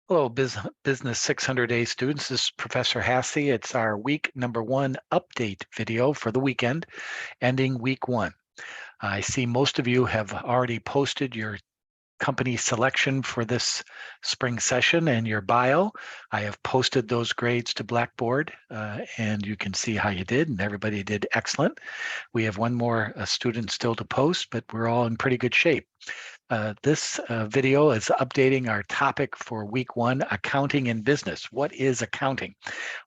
Hello, Business 600A students. This is Professor Hassey. It's our week number one update video for the weekend, ending week one. I see most of you have already posted your company selection for this spring session and your bio. I have posted those grades to Blackboard, and you can see how you did, and everybody did excellent. We have one more student still to post, but we're all in pretty good shape. This video is updating our topic for week one, accounting in business. What is accounting?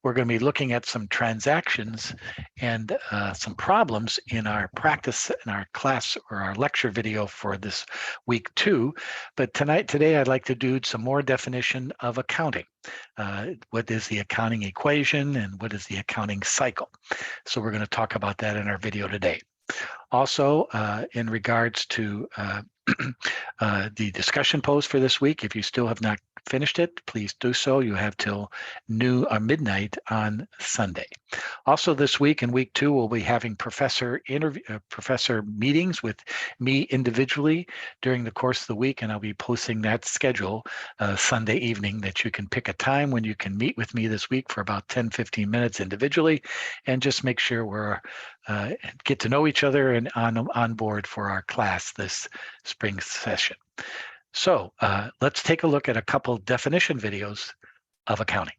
We're going to be looking at some transactions and some problems in our practice, in our class or our lecture video for this week two. But today, I'd like to do some more definition of accounting. What is the accounting equation and what is the accounting cycle? So we're going to talk about that in our video today. Also, in regards to the discussion post for this week, if you still have not finished it, please do so. You have till midnight on Sunday. Also this week, in week two, we'll be having professor meetings with me individually during the course of the week, and I'll be posting that schedule Sunday evening that you can pick a time when you can meet with me this week for about 10-15 minutes individually, and just make sure we're get to know each other and on board for our class this spring session. So let's take a look at a couple definition videos of accounting.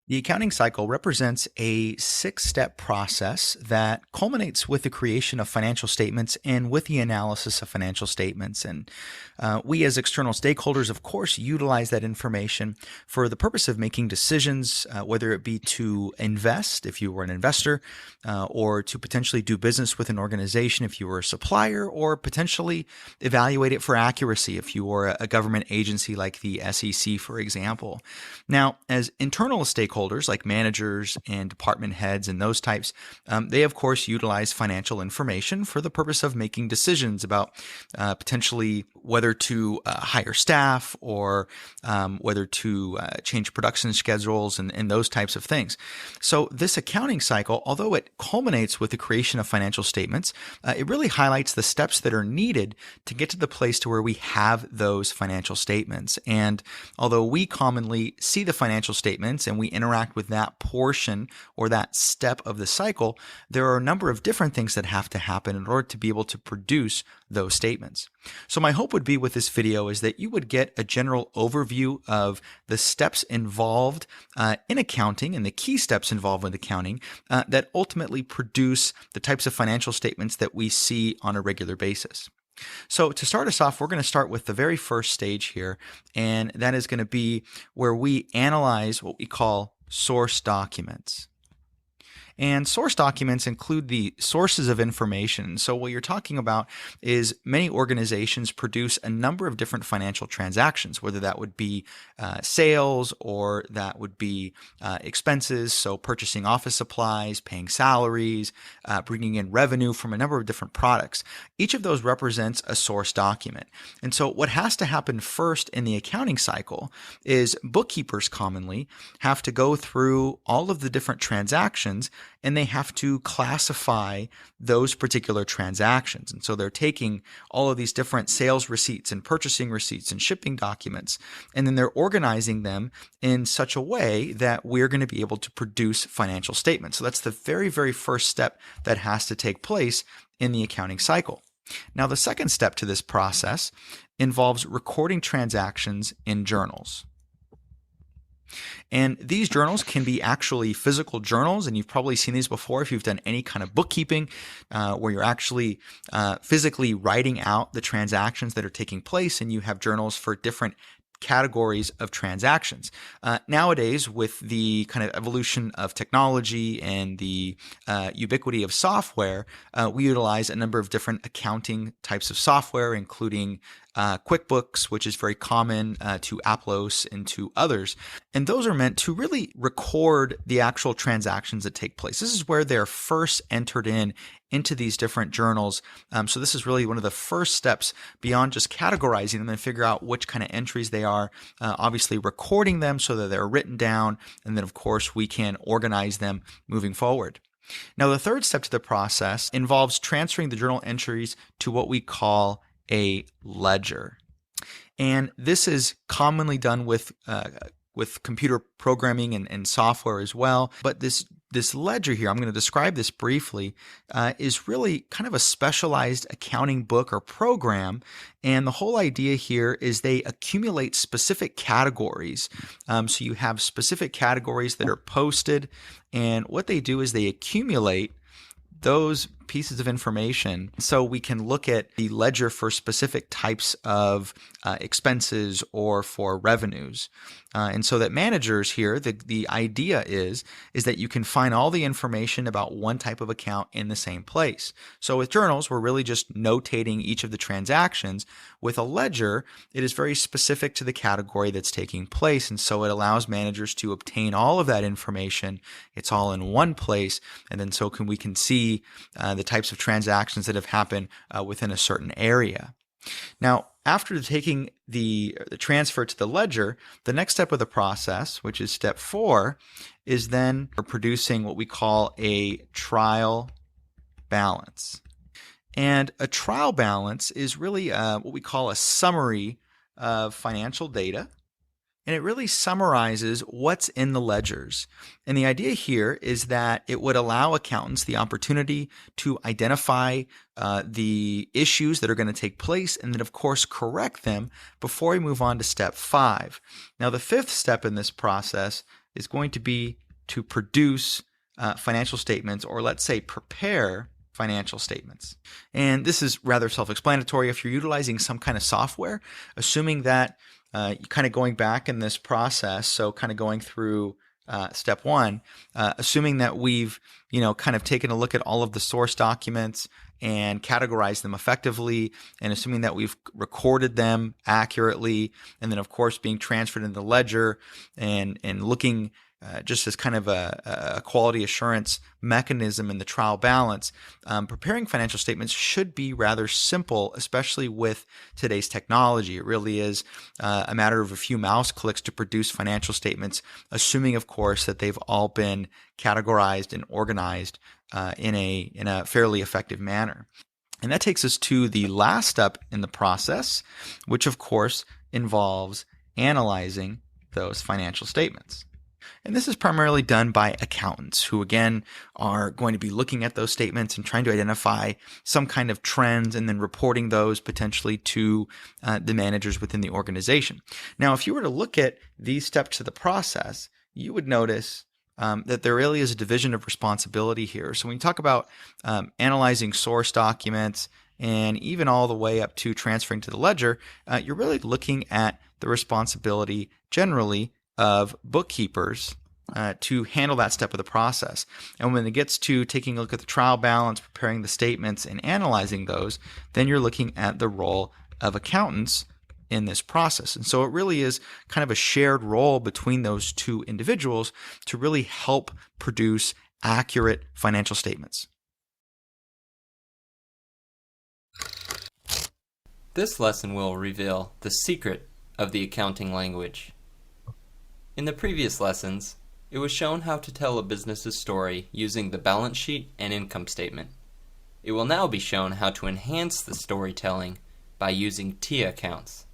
The accounting cycle represents a 6-step process that culminates with the creation of financial statements and with the analysis of financial statements. And we as external stakeholders, of course, utilize that information for the purpose of making decisions, whether it be to invest if you were an investor, or to potentially do business with an organization if you were a supplier, or potentially evaluate it for accuracy if you were a government agency like the SEC, for example. Now, as internal stakeholders, like managers and department heads and those types, they of course utilize financial information for the purpose of making decisions about potentially whether to hire staff or whether to change production schedules and those types of things. So this accounting cycle, although it culminates with the creation of financial statements, it really highlights the steps that are needed to get to the place to where we have those financial statements. And although we commonly see the financial statements and we interact with that portion or that step of the cycle, there are a number of different things that have to happen in order to be able to produce those statements. So my hope would be with this video is that you would get a general overview of the steps involved in accounting and the key steps involved with accounting that ultimately produce the types of financial statements that we see on a regular basis. So to start us off, we're going to start with the very first stage here, and that is going to be where we analyze what we call source documents. And source documents include the sources of information. So what you're talking about is many organizations produce a number of different financial transactions, whether that would be sales or that would be expenses. So purchasing office supplies, paying salaries, bringing in revenue from a number of different products. Each of those represents a source document. And so what has to happen first in the accounting cycle is bookkeepers commonly have to go through all of the different transactions and they have to classify those particular transactions. And so they're taking all of these different sales receipts and purchasing receipts and shipping documents, and then they're organizing them in such a way that we're going to be able to produce financial statements. So that's the very, very first step that has to take place in the accounting cycle. Now, the second step to this process involves recording transactions in journals. And these journals can be actually physical journals, and you've probably seen these before if you've done any kind of bookkeeping where you're actually physically writing out the transactions that are taking place, and you have journals for different categories of transactions. Nowadays, with the kind of evolution of technology and the ubiquity of software, we utilize a number of different accounting types of software, including QuickBooks, which is very common, to Aplos and to others. And those are meant to really record the actual transactions that take place. This is where they're first entered into these different journals. So this is really one of the first steps beyond just categorizing them and figure out which kind of entries they are, obviously recording them so that they're written down. And then of course we can organize them moving forward. Now, the third step to the process involves transferring the journal entries to what we call a ledger. And this is commonly done with computer programming and software as well. But this ledger here, I'm going to describe this briefly, is really kind of a specialized accounting book or program. And the whole idea here is they accumulate specific categories. So you have specific categories that are posted. And what they do is they accumulate those pieces of information so we can look at the ledger for specific types of expenses or for revenues. And so that managers here, the idea is that you can find all the information about one type of account in the same place. So with journals, we're really just notating each of the transactions. With a ledger, it is very specific to the category that's taking place. And so it allows managers to obtain all of that information. It's all in one place. And then we can see the types of transactions that have happened within a certain area. Now, after taking the transfer to the ledger, the next step of the process, which is step 4, is then producing what we call a trial balance. And a trial balance is really what we call a summary of financial data. And it really summarizes what's in the ledgers. And the idea here is that it would allow accountants the opportunity to identify the issues that are going to take place and then, of course, correct them before we move on to step 5. Now, the 5th step in this process is going to be to produce financial statements, or let's say prepare financial statements. And this is rather self-explanatory. If you're utilizing some kind of software, assuming that kind of going back in this process, so kind of going through step 1, assuming that we've kind of taken a look at all of the source documents and categorized them effectively, and assuming that we've recorded them accurately, and then of course being transferred into the ledger and looking just as kind of a quality assurance mechanism in the trial balance, preparing financial statements should be rather simple, especially with today's technology. It really is a matter of a few mouse clicks to produce financial statements, assuming, of course, that they've all been categorized and organized in a fairly effective manner. And that takes us to the last step in the process, which, of course, involves analyzing those financial statements. And this is primarily done by accountants who, again, are going to be looking at those statements and trying to identify some kind of trends and then reporting those potentially to the managers within the organization. Now, if you were to look at these steps to the process, you would notice that there really is a division of responsibility here. So when you talk about analyzing source documents and even all the way up to transferring to the ledger, you're really looking at the responsibility generally of bookkeepers to handle that step of the process. And when it gets to taking a look at the trial balance, preparing the statements, and analyzing those, then you're looking at the role of accountants in this process. And so it really is kind of a shared role between those two individuals to really help produce accurate financial statements. This lesson will reveal the secret of the accounting language. In the previous lessons, it was shown how to tell a business's story using the balance sheet and income statement. It will now be shown how to enhance the storytelling by using T accounts.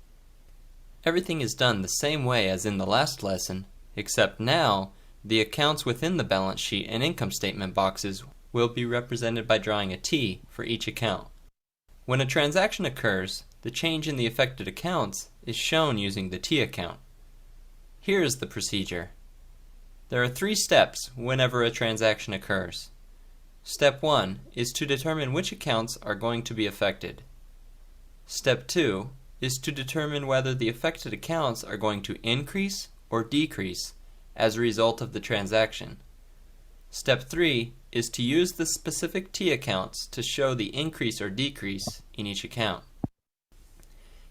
Everything is done the same way as in the last lesson, except now the accounts within the balance sheet and income statement boxes will be represented by drawing a T for each account. When a transaction occurs, the change in the affected accounts is shown using the T account. Here is the procedure. There are 3 steps whenever a transaction occurs. Step 1 is to determine which accounts are going to be affected. Step 2 is to determine whether the affected accounts are going to increase or decrease as a result of the transaction. Step 3 is to use the specific T accounts to show the increase or decrease in each account.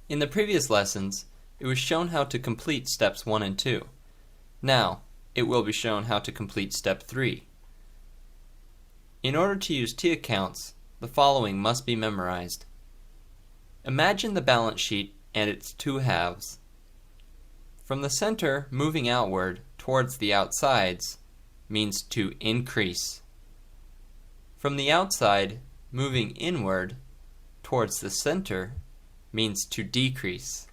In the previous lessons, it was shown how to complete steps 1 and 2. Now, it will be shown how to complete step 3. In order to use T accounts, the following must be memorized. Imagine the balance sheet and its 2 halves. From the center moving outward towards the outsides means to increase. From the outside, moving inward towards the center means to decrease.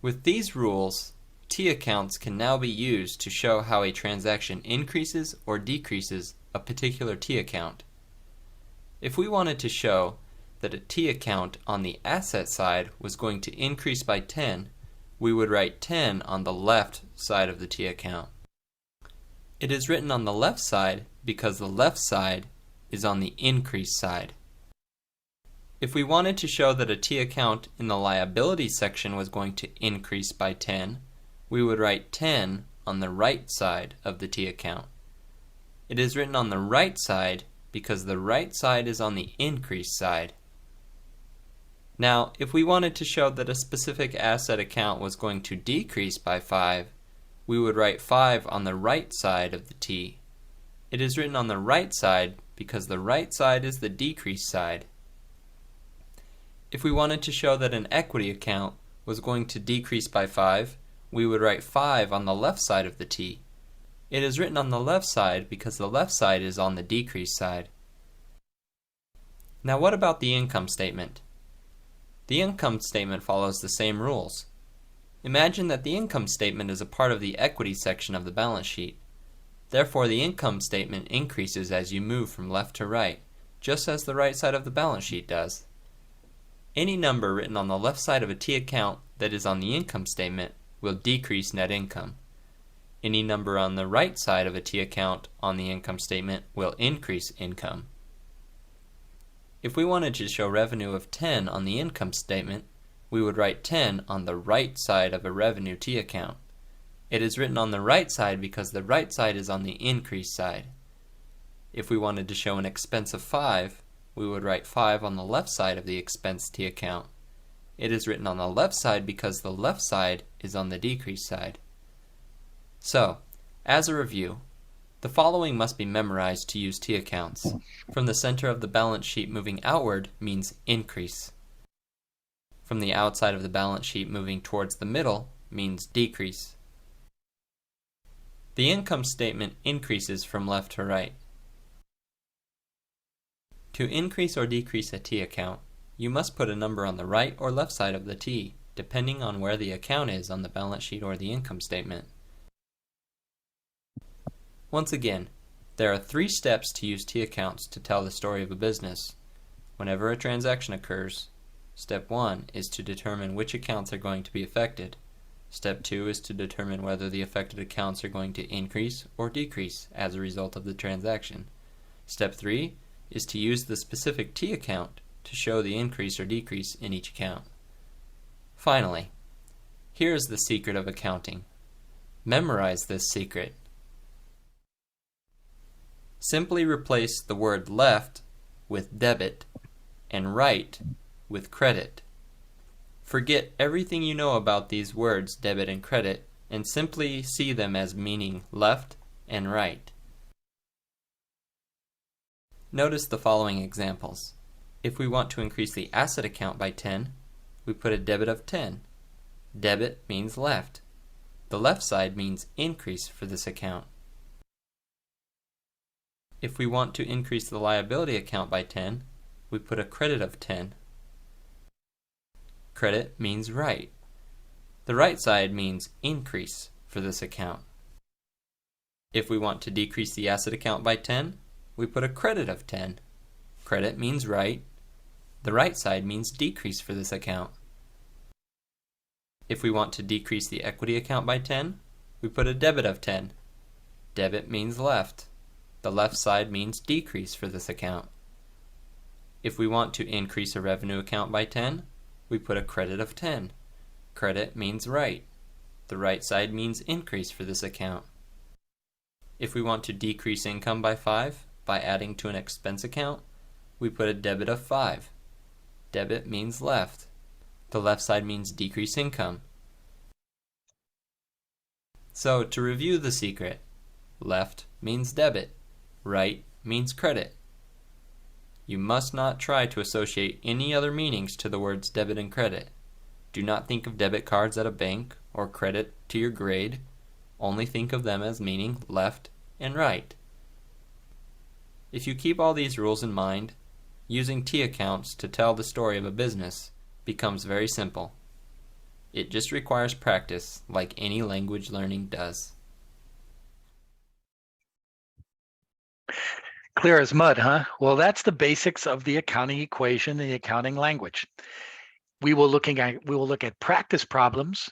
With these rules, T accounts can now be used to show how a transaction increases or decreases a particular T account. If we wanted to show that a T account on the asset side was going to increase by 10, we would write 10 on the left side of the T account. It is written on the left side because the left side is on the increase side. If we wanted to show that a T account in the liability section was going to increase by 10, we would write 10 on the right side of the T account. It is written on the right side because the right side is on the increase side. Now, if we wanted to show that a specific asset account was going to decrease by 5, we would write 5 on the right side of the T. It is written on the right side because the right side is the decrease side. If we wanted to show that an equity account was going to decrease by 5, we would write 5 on the left side of the T. It is written on the left side because the left side is on the decrease side. Now what about the income statement? The income statement follows the same rules. Imagine that the income statement is a part of the equity section of the balance sheet. Therefore, the income statement increases as you move from left to right, just as the right side of the balance sheet does. Any number written on the left side of a T account that is on the income statement will decrease net income. Any number on the right side of a T account on the income statement will increase income. If we wanted to show revenue of 10 on the income statement, we would write 10 on the right side of a revenue T account. It is written on the right side because the right side is on the increase side. If we wanted to show an expense of 5, we would write 5 on the left side of the expense T account. It is written on the left side because the left side is on the decrease side. So, as a review, the following must be memorized to use T accounts. From the center of the balance sheet moving outward means increase. From the outside of the balance sheet moving towards the middle means decrease. The income statement increases from left to right. To increase or decrease a T account, you must put a number on the right or left side of the T, depending on where the account is on the balance sheet or the income statement. Once again, there are 3 steps to use T accounts to tell the story of a business. Whenever a transaction occurs, step 1 is to determine which accounts are going to be affected. Step 2 is to determine whether the affected accounts are going to increase or decrease as a result of the transaction. Step 3 is to use the specific T account to show the increase or decrease in each account. Finally, here is the secret of accounting. Memorize this secret. Simply replace the word left with debit and right with credit. Forget everything you know about these words, debit and credit, and simply see them as meaning left and right. Notice the following examples. If we want to increase the asset account by 10, we put a debit of 10. Debit means left. The left side means increase for this account. If we want to increase the liability account by 10, we put a credit of 10. Credit means right. The right side means increase for this account. If we want to decrease the asset account by 10, we put a credit of 10. Credit means right. The right side means decrease for this account. If we want to decrease the equity account by 10, we put a debit of 10. Debit means left. The left side means decrease for this account. If we want to increase a revenue account by 10, we put a credit of 10. Credit means right. The right side means increase for this account. If we want to decrease income by 5 by adding to an expense account, we put a debit of 5. Debit means left. The left side means decrease income. So, to review the secret, left means debit. Right means credit. You must not try to associate any other meanings to the words debit and credit. Do not think of debit cards at a bank or credit to your grade. Only think of them as meaning left and right. If you keep all these rules in mind, using T accounts to tell the story of a business becomes very simple. It just requires practice, like any language learning does. Clear as mud, huh? Well, that's the basics of the accounting equation and the accounting language. We will look at practice problems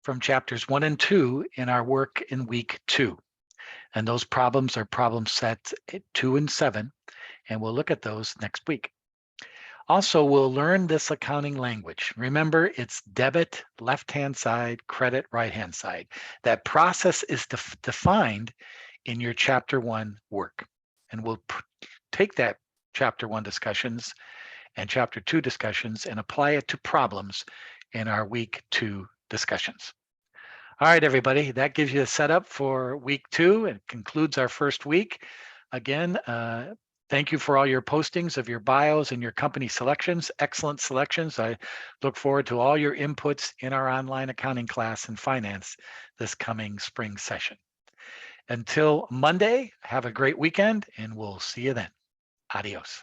from chapters 1 and 2 in our work in week 2. And those problems are problem sets 2 and 7, and we'll look at those next week. Also, we'll learn this accounting language. Remember, it's debit, left-hand side, credit, right-hand side. That process is defined in your chapter 1 work. And we'll take that chapter 1 discussions and chapter 2 discussions and apply it to problems in our week 2 discussions. All right, everybody, that gives you a setup for week 2 and concludes our first week. Again, thank you for all your postings of your bios and your company selections. Excellent selections. I look forward to all your inputs in our online accounting class in finance this coming spring session. Until Monday, have a great weekend, and we'll see you then. Adios.